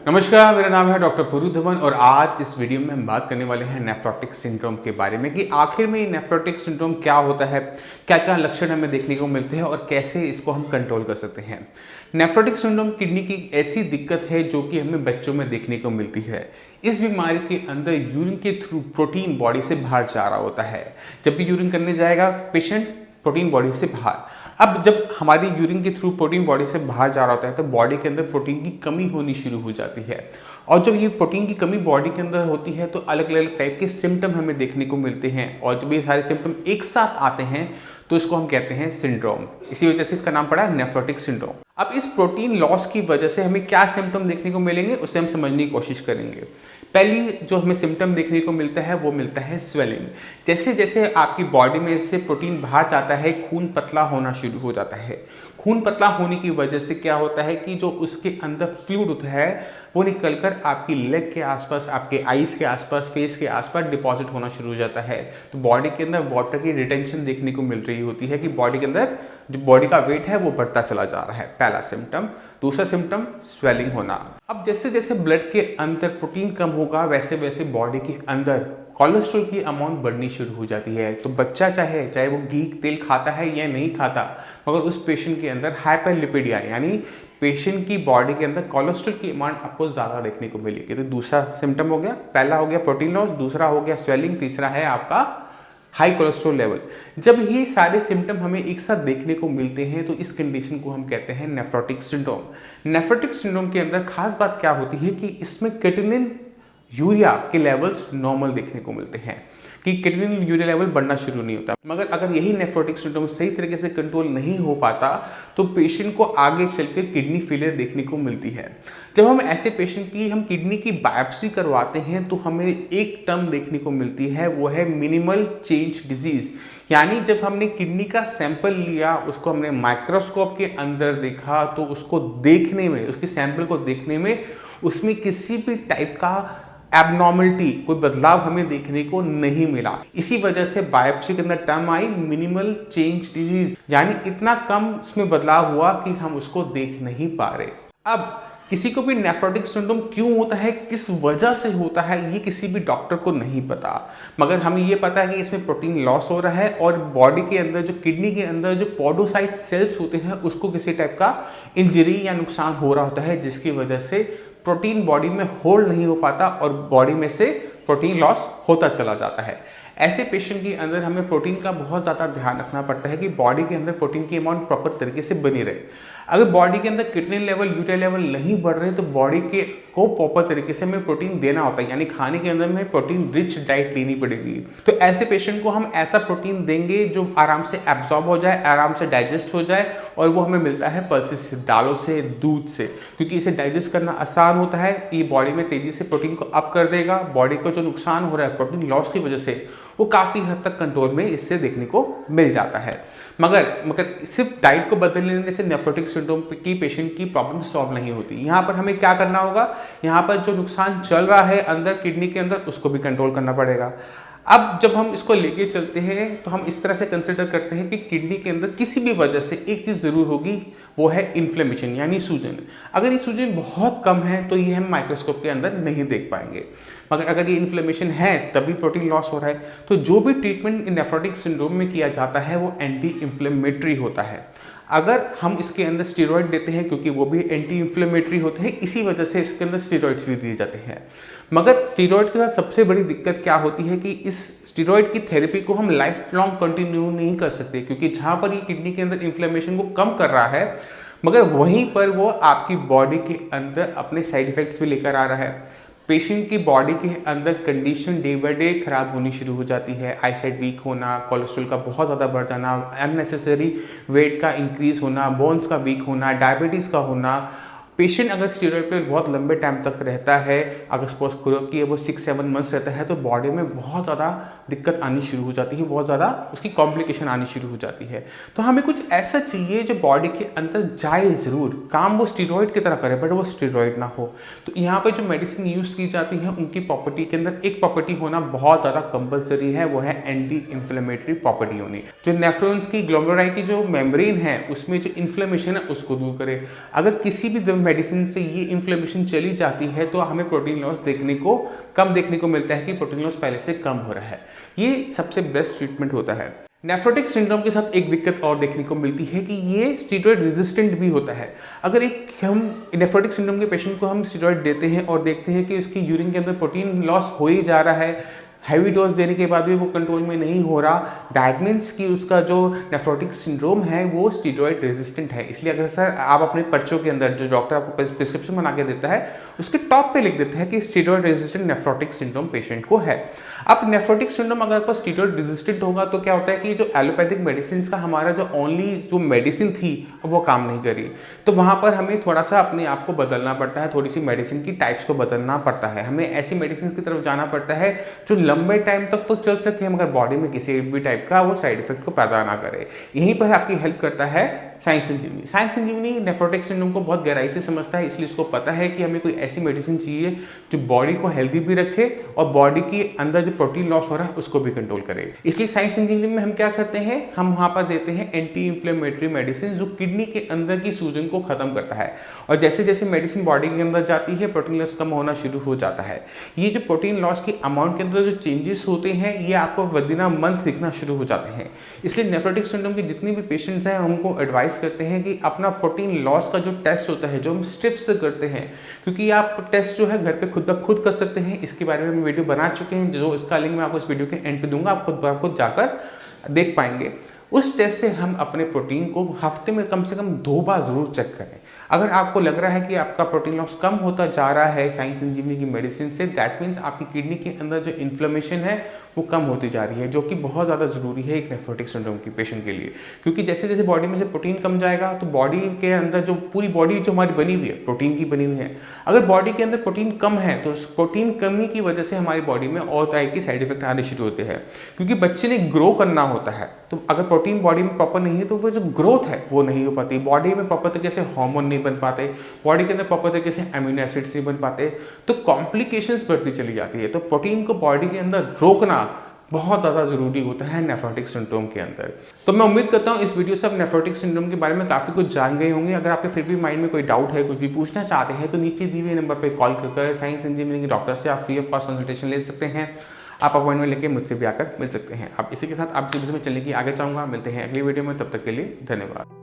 नमस्कार, मेरा नाम है डॉक्टर पुरु धवन और आज इस वीडियो में हम बात करने वाले हैं नेफ्रोटिक सिंड्रोम के बारे में कि आखिर में ये नेफ्रोटिक सिंड्रोम क्या होता है, क्या क्या लक्षण हमें देखने को मिलते हैं और कैसे इसको हम कंट्रोल कर सकते हैं। नेफ्रोटिक सिंड्रोम किडनी की ऐसी दिक्कत है जो कि हमें बच्चों में देखने को मिलती है। इस बीमारी के अंदर यूरिन के थ्रू प्रोटीन बॉडी से बाहर जा रहा होता है। जब भी यूरिन करने जाएगा पेशेंट, प्रोटीन बॉडी से बाहर। अब जब हमारी यूरिन के थ्रू प्रोटीन बॉडी से बाहर जा रहा होता है तो बॉडी के अंदर प्रोटीन की कमी होनी शुरू हो जाती है और जब ये प्रोटीन की कमी बॉडी के अंदर होती है तो अलग अलग टाइप के सिम्टम हमें देखने को मिलते हैं और जब ये सारे सिम्टम एक साथ आते हैं तो इसको हम कहते हैं सिंड्रोम। इसी वजह से इसका नाम पड़ा नेफ्रोटिक सिंड्रोम। अब इस प्रोटीन लॉस की वजह से हमें क्या सिम्टम देखने को मिलेंगे उसे हम समझने की कोशिश करेंगे। पहली जो हमें सिम्टम देखने को मिलता है वो मिलता है स्वेलिंग। जैसे जैसे आपकी बॉडी में से प्रोटीन बाहर जाता है खून पतला होना शुरू हो जाता है। खून पतला होने की वजह से क्या होता है कि जो उसके अंदर फ्लूइड होता है वो निकलकर आपकी लेग के आसपास, आपके आईज के आसपास, फेस के आसपास डिपॉजिट होना शुरू हो जाता है। तो बॉडी के अंदर वाटर की रिटेंशन देखने को मिल रही होती है कि बॉडी के अंदर जो बॉडी का वेट है वो बढ़ता चला जा रहा है। पहला सिम्टम। दूसरा सिम्टम स्वेलिंग होना। अब जैसे जैसे ब्लड के अंदर प्रोटीन कम होगा वैसे वैसे बॉडी के अंदर कोलेस्ट्रॉल की अमाउंट बढ़नी शुरू हो जाती है। तो बच्चा चाहे वो घी तेल खाता है या नहीं खाता, मगर उस पेशेंट के अंदर हाइपरलिपिडिया यानी पेशेंट की बॉडी के अंदर कोलेस्ट्रॉल की अमाउंट आपको ज़्यादा देखने को मिलेगी। तो दूसरा सिम्टम हो गया, पहला हो गया प्रोटीन लॉस, दूसरा हो गया स्वेलिंग, तीसरा है आपका हाई कोलेस्ट्रॉल लेवल। जब ये सारे सिम्टम हमें एक साथ देखने को मिलते हैं तो इस कंडीशन को हम कहते हैं नेफ्रोटिक सिंड्रोम। नेफ्रोटिक सिंड्रोम के अंदर खास बात क्या होती है कि इसमें क्रिएटिनिन यूरिया के लेवल्स नॉर्मल देखने को मिलते हैं कि क्रिएटिनिन यूरिया लेवल बढ़ना शुरू नहीं होता। मगर अगर यही नेफ्रोटिक सिंड्रोम सही तरीके से कंट्रोल नहीं हो पाता तो पेशेंट को आगे चलकर किडनी फेलियर देखने को मिलती है। जब हम ऐसे पेशेंट की हम किडनी की बायोप्सी करवाते हैं तो हमें एक टर्म देखने को मिलती है, वो है मिनिमल चेंज डिजीज। यानी जब हमने किडनी का सैंपल लिया, उसको हमने माइक्रोस्कोप के अंदर देखा तो उसको देखने में, उसके सैंपल को देखने में उसमें किसी भी टाइप का एबनॉर्मलिटी, कोई बदलाव हमें देखने को नहीं मिला। इसी वजह से बायोप्सी के अंदर टर्म आई मिनिमल चेंज डिजीज, यानी इतना कम उसमें बदलाव हुआ कि हम उसको देख नहीं पा रहे। अब किसी को भी नेफ्रोटिक सिंड्रोम क्यों होता है, किस वजह से होता है, ये किसी भी डॉक्टर को नहीं पता, मगर हमें ये पता है कि इसमें प्रोटीन लॉस हो रहा है और बॉडी के अंदर जो किडनी के अंदर जो पोडोसाइट सेल्स होते हैं उसको किसी टाइप का इंजरी या नुकसान हो रहा होता है जिसकी वजह से प्रोटीन बॉडी में होल्ड नहीं हो पाता और बॉडी में से प्रोटीन लॉस होता चला जाता है। ऐसे पेशेंट के अंदर हमें प्रोटीन का बहुत ज़्यादा ध्यान रखना पड़ता है कि बॉडी के अंदर प्रोटीन की अमाउंट प्रॉपर तरीके से बनी रहे। अगर बॉडी के अंदर क्रिएटिनिन लेवल, यूरिया लेवल नहीं बढ़ रहे तो बॉडी के को प्रॉपर तरीके से हमें प्रोटीन देना होता है, यानी खाने के अंदर में प्रोटीन रिच डाइट लेनी पड़ेगी। तो ऐसे पेशेंट को हम ऐसा प्रोटीन देंगे जो आराम से एब्जॉर्ब हो जाए, आराम से डाइजेस्ट हो जाए और वो हमें मिलता है पल्सेस से, दालों से, दूध से, क्योंकि इसे डाइजेस्ट करना आसान होता है। ये बॉडी में तेजी से प्रोटीन को अप कर देगा। बॉडी को जो नुकसान हो रहा है प्रोटीन लॉस की वजह से वो काफ़ी हद तक कंट्रोल में इससे देखने को मिल जाता है। मगर सिर्फ डाइट को बदल लेने से नेफ्रोटिक सिंड्रोम की पेशेंट की प्रॉब्लम सॉल्व नहीं होती। यहाँ पर हमें क्या करना होगा, यहाँ पर जो नुकसान चल रहा है अंदर किडनी के अंदर उसको भी कंट्रोल करना पड़ेगा। अब जब हम इसको लेके चलते हैं तो हम इस तरह से कंसिडर करते हैं कि किडनी के अंदर किसी भी वजह से एक चीज़ ज़रूर होगी, वो है इन्फ्लेमेशन यानी सूजन। अगर ये सूजन बहुत कम है तो ये हम माइक्रोस्कोप के अंदर नहीं देख पाएंगे, मगर अगर ये इन्फ्लेमेशन है तभी प्रोटीन लॉस हो रहा है तो जो भी ट्रीटमेंट नेफ्रोटिक सिंड्रोम में किया जाता है वो एंटी इन्फ्लेमेटरी होता है। अगर हम इसके अंदर स्टेरॉइड देते हैं क्योंकि वो भी एंटी इन्फ्लेमेटरी होते हैं, इसी वजह से इसके अंदर स्टेरॉइड्स भी दिए जाते हैं। मगर स्टेरॉइड के साथ सबसे बड़ी दिक्कत क्या होती है कि इस स्टेरॉइड की थेरेपी को हम लाइफ लॉन्ग कंटिन्यू नहीं कर सकते, क्योंकि जहाँ पर ये किडनी के अंदर इन्फ्लेमेशन को कम कर रहा है मगर वहीं पर वो आपकी बॉडी के अंदर अपने साइड इफेक्ट्स भी लेकर आ रहा है। पेशेंट की बॉडी के अंदर कंडीशन डे बाय डे खराब होनी शुरू हो जाती है। आईसाइट वीक होना, कोलेस्ट्रॉल का बहुत ज़्यादा बढ़ जाना, अननेसेसरी वेट का इंक्रीज होना, बोन्स का वीक होना, डायबिटीज़ का होना। पेशेंट अगर स्टेरॉइड पे बहुत लंबे टाइम तक रहता है, अगर सपोज करो कि वो 6-7 मंथ्स रहता है तो बॉडी में बहुत ज़्यादा दिक्कत आनी शुरू हो जाती है, बहुत ज़्यादा उसकी कॉम्प्लिकेशन आनी शुरू हो जाती है। तो हमें कुछ ऐसा चाहिए जो बॉडी के अंदर जाए ज़रूर, काम वो स्टेरॉइड की तरह करे बट वो स्टेरॉइड ना हो। तो यहाँ पर जो मेडिसिन यूज़ की जाती है उनकी प्रॉपर्टी के अंदर एक प्रॉपर्टी होना बहुत ज़्यादा कंपलसरी है, वो है एंटी इन्फ्लेमेटरी प्रॉपर्टी होनी, जो नेफ्रॉन्स की ग्लोमेरुलाई की जो मेम्ब्रेन है उसमें जो इन्फ्लेमेशन है उसको दूर करे। अगर किसी भी मेडिसिन से ये इन्फ्लेमेशन चली जाती है तो हमें प्रोटीन लॉस कम देखने को मिलता है कि प्रोटीन लॉस पहले से कम हो रहा है। ये सबसे बेस्ट ट्रीटमेंट होता है। नेफ्रोटिक सिंड्रोम के साथ एक दिक्कत और देखने को मिलती है कि ये स्टीरॉयड रेजिस्टेंट भी होता है। अगर हम नेफ्रोटिक सिंड्रोम के पेशेंट को हम स्टीरॉयड देते हैं और देखते हैं कि उसकी यूरिन के अंदर प्रोटीन लॉस हो ही जा रहा है, हैवी डोज देने के बाद भी वो कंट्रोल में नहीं हो रहा, दैट मीन्स कि उसका जो नेफ्रोटिक सिंड्रोम है वो स्टीरॉयड रेजिस्टेंट है। इसलिए अगर सर आप अपने पर्चों के अंदर जो डॉक्टर आपको प्रिस्क्रिप्शन बना के देता है उसके टॉप पे लिख देता है कि steroid resistant nephrotic syndrome patient को है। अब नेफ्रोटिक सिंड्रोम अगर आपका स्टीरॉयड रेजिस्टेंट होगा तो क्या होता है कि जो एलोपैथिक मेडिसिन का हमारा जो ओनली जो मेडिसिन थी वो काम नहीं करी, तो वहाँ पर हमें थोड़ा सा अपने आप को बदलना पड़ता है, थोड़ी सी मेडिसिन की टाइप्स को बदलना पड़ता है। हमें ऐसी मेडिसिन की तरफ जाना पड़ता है जो लंबे टाइम तक तो चल सके मगर बॉडी में किसी भी टाइप का वो साइड इफेक्ट को पैदा ना करे। यहीं पर आपकी हेल्प करता है साइंस संजीवनी। साइंस संजीवनी नेफ्रोटिक सिंड्रोम को बहुत गहराई से समझता है, इसलिए उसको पता है कि हमें कोई ऐसी मेडिसिन चाहिए जो बॉडी को हेल्दी भी रखे और बॉडी के अंदर जो प्रोटीन लॉस हो रहा है उसको भी कंट्रोल करे। इसलिए साइंस संजीवनी में हम क्या करते हैं, हम वहाँ पर देते हैं एंटी इंफ्लेमेटरी मेडिसिन जो किडनी के अंदर की सूजन को खत्म करता है। और जैसे जैसे मेडिसिन बॉडी के अंदर जाती है प्रोटीन लॉस कम होना शुरू हो जाता है। ये जो प्रोटीन लॉस की अमाउंट के अंदर जो चेंजेस होते हैं ये आपको विदिन अ मंथ दिखना शुरू हो जाते हैं। इसलिए नेफ्रोटिक सिंड्रोम के जितने भी पेशेंट्स हैं उनको एडवाइस करते हैं कि अपना प्रोटीन लॉस का जो टेस्ट होता है जो हम स्ट्रिप्स से करते हैं, क्योंकि आप टेस्ट जो है घर पे खुद ब खुद कर सकते हैं। इसके बारे में हम वीडियो बना चुके हैं, जो इसका लिंक मैं आपको इस वीडियो के एंड पे दूंगा, आप खुद जाकर देख पाएंगे। उस टेस्ट से हम अपने प्रोटीन को हफ्ते में कम से कम 2 बार जरूर चेक करें। अगर आपको लग रहा है कि आपका प्रोटीन लॉस कम होता जा रहा है साइंस संजीवनी की मेडिसिन से, दैट मीन्स आपकी किडनी के अंदर जो इन्फ्लेमेशन है वो कम होती जा रही है, जो कि बहुत ज़्यादा ज़रूरी है एक नेफ्रोटिक सिंड्रोम की पेशेंट के लिए। क्योंकि जैसे जैसे बॉडी में से प्रोटीन कम जाएगा तो बॉडी के अंदर जो पूरी बॉडी जो हमारी बनी हुई है प्रोटीन की बनी हुई है, अगर बॉडी के अंदर प्रोटीन कम है तो उस प्रोटीन कमी की वजह से हमारी बॉडी में और तरह के साइड इफेक्ट आने शुरू होते हैं। क्योंकि बच्चे ने ग्रो करना होता है, तो अगर प्रोटीन बॉडी में प्रॉपर नहीं है तो वो जो ग्रोथ है वो नहीं हो पाती, बॉडी में प्रॉपर तरीके से हार्मोन नहीं बन पाते, बॉडी के अंदर प्रॉपर तरीके से अमीनो एसिड्स नहीं बन पाते, तो कॉम्प्लिकेशंस बढ़ती चली जाती है। तो प्रोटीन को बॉडी के अंदर रोकना बहुत ज़्यादा ज़रूरी होता है नेफ्रोटिक सिंड्रोम के अंदर। तो मैं उम्मीद करता हूँ इस वीडियो से आप नेफ्रोटिक सिंड्रोम के बारे में काफ़ी कुछ जान गए होंगे। अगर आपके फिर भी माइंड में कोई डाउट है, कुछ भी पूछना चाहते हैं, तो नीचे दिए हुए नंबर पर कॉल कर साइंस इंजीनियरिंग के डॉक्टर से आप फ्री ऑफ कॉस्ट कंसल्टेशन ले सकते हैं। आप अपॉइंटमेंट लेके मुझसे भी आकर मिल सकते हैं। अब इसी के साथ आप इस वीडियो में चलने की आगे चाहूँगा। मिलते हैं अगली वीडियो में, तब तक के लिए धन्यवाद।